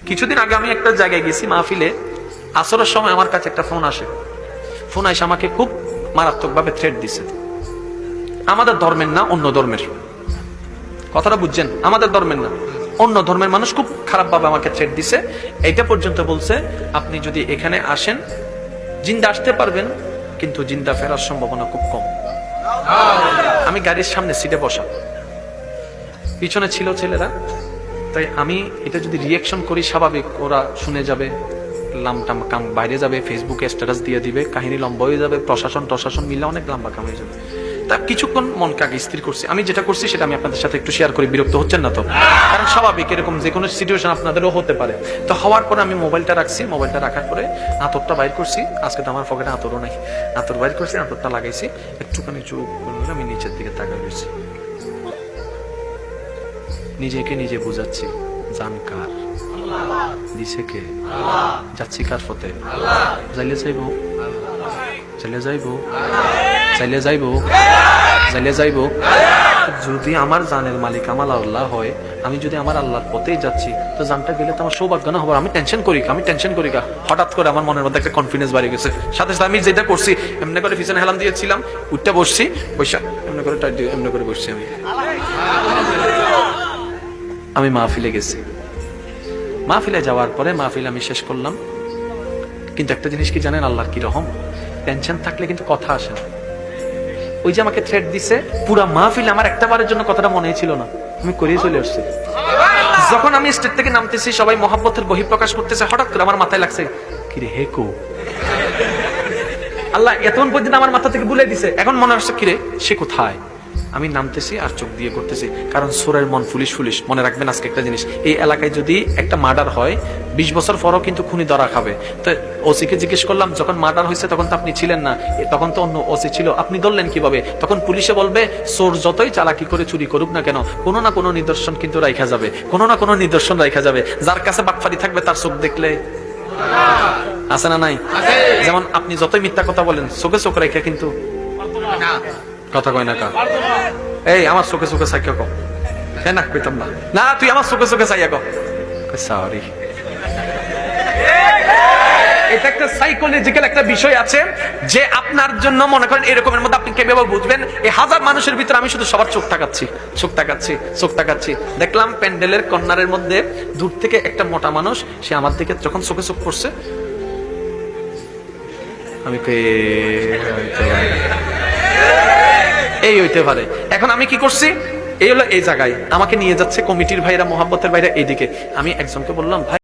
কিছুদিন আগে আমি একটা জায়গায় গেছি মাহফিলে, আসরের সময় আমার কাছে একটা ফোন আসে। ফোন এসে আমাকে খুব মারাত্মকভাবে থ্রেট দিছে। আমাদের ধর্মের না, অন্য ধর্মের। কথাটা বুঝছেন? আমাদের ধর্মের না, অন্য ধর্মের মানুষ খুব খারাপ ভাবে আমাকে থ্রেট দিছে। এইটা পর্যন্ত বলছে, আপনি যদি এখানে আসেন জিন্দা আসতে পারবেন, কিন্তু জিন্দা ফেরার সম্ভাবনা খুব কম। আমি গাড়ির সামনে সিটে বসা, পিছনে ছিল ছেলেরা। তাই আমি এটা যদি রিয়াকশন করি, স্বাভাবিক ওরা শুনে যাবে, লামটাম কাম বাইরে যাবে, ফেসবুকে স্ট্যাটাস দিয়ে দিবে, কাহিনী লম্বা হয়ে যাবে, প্রশাসন মিলে অনেক লম্বা কাম হয়ে যাবে। তা কিছুক্ষণ মনকে আগে স্থির করছি। আমি যেটা করছি সেটা আমি আপনাদের সাথে একটু শেয়ার করি। বিরক্ত হচ্ছেন না তো? কারণ স্বাভাবিক এরকম যে কোনো সিচুয়েশন আপনাদেরও হতে পারে। তো হওয়ার পরে আমি মোবাইলটা রাখছি। মোবাইলটা রাখার পরে আতরটা বাইর করছি। আজকে তো আমার পকেটে আতরও নাই। আতর বাইর করছি, আতরটা লাগাইছি, একটুখানি চুপ করে আমি নিচের দিকে তাকাই রয়েছি। নিজেকে নিজে বুঝাচ্ছি, জান কার দিছে কে, যাচ্ছি কার পথে, যাইলে যাইবো, চাইলে যাইবো, চাইলে যাইবো, চাইলে যাইবো। যদি আমার জানের মালিক আমার আল্লাহ হয়, আমি যদি আমার আল্লাহর পথেই যাচ্ছি, তো জানটা গেলে তো আমার সৌভাগ্য না হবে। আমি টেনশন করি কা হঠাৎ করে আমার মনের মধ্যে একটা কনফিডেন্স বাড়ি গেছে। সাথে সাথে আমি যেটা করছি, এমনি করে পিছনে হেলাম দিয়েছিলাম, উঠটা বসছি, বৈশা এমনি করে টাইট দিয়ে এমনি করে বসছি। আমি মাহফিলে গেছি। মাহফিলে যাওয়ার পরে মাহফিল আমি শেষ করলাম। কিন্তু একটা জিনিস কি জানেন, আল্লাহর কি রহম, টেনশন থাকলে কিন্তু কথা আসে না। ওই যে আমাকে থ্রেট দিছে, পুরা মাহফিলে আমার একটা বারের জন্য কথাটা মনে ছিল না, আমি করিয়ে চলে আসছি। যখন আমি স্টেজ থেকে নামতেছি, সবাই মহব্বতের বহিঃপ্রকাশ করতেছে, হঠাৎ করে আমার মাথায় লাগছে, কিরে হেকো, আল্লাহ এতক্ষণ পর্যন্ত আমার মাথা থেকে ভুলে দিছে। এখন মনে হচ্ছে কিরে সে কোথায়। আমি নামতেছি আর চোখ দিয়ে করতেছি, কারণ সুরের মন ফুলিশ। মনে রাখবেন আজকে একটা জিনিস, এই এলাকায় যদি একটা মার্ডার হয় 20 বছর পরও কিন্তু খুনি ধরা খাবে। তো ওসিকে জিজ্ঞেস করলাম, যখন মার্ডার হয়েছে তখন তো আপনি ছিলেন না, তখন তো অন্য ওসি ছিল, আপনি ধরলেন কিভাবে? তখন পুলিশে বলবে, চোর যতই চালাকি করে চুরি করুক না কেন, কোনো না কোনো নিদর্শন কিন্তু রাইখা যাবে, কোনো না কোনো নিদর্শন রাইখা যাবে। যার কাছে বাটফারি থাকবে তার চোখ দেখলে আছে না নাই? যেমন আপনি যতই মিথ্যা কথা বলেন, চোখে চোখ রেখে কিন্তু কথা কয় না কা, এই আমার চোখে চোখে চাইয়া কো, হ্যাঁ না কইতাম না, না তুই আমার চোখে চোখে চাইয়া কো, সরি। এটা একটা সাইকোলজিক্যাল একটা বিষয় আছে, যে আপনার জন্য মনে করেন এরকমের মধ্যে আপনি কিভাবে বুঝবেন, এই হাজার মানুষের ভিতরে আমি শুধু সবার চোখ তাকাচ্ছি। দেখলাম প্যান্ডেলের কর্নারের মধ্যে দূর থেকে একটা মোটা মানুষ, সে আমার দিকে যখন চোখে চোখ পড়ছে, আমি এই হইতে পারে। এখন আমি কি করছি, এই হলো এই জায়গায় আমাকে নিয়ে যাচ্ছে কমিটির ভাইরা, মহাব্বতের ভাইরা এইদিকে। আমি একজনকে বললাম, ভাই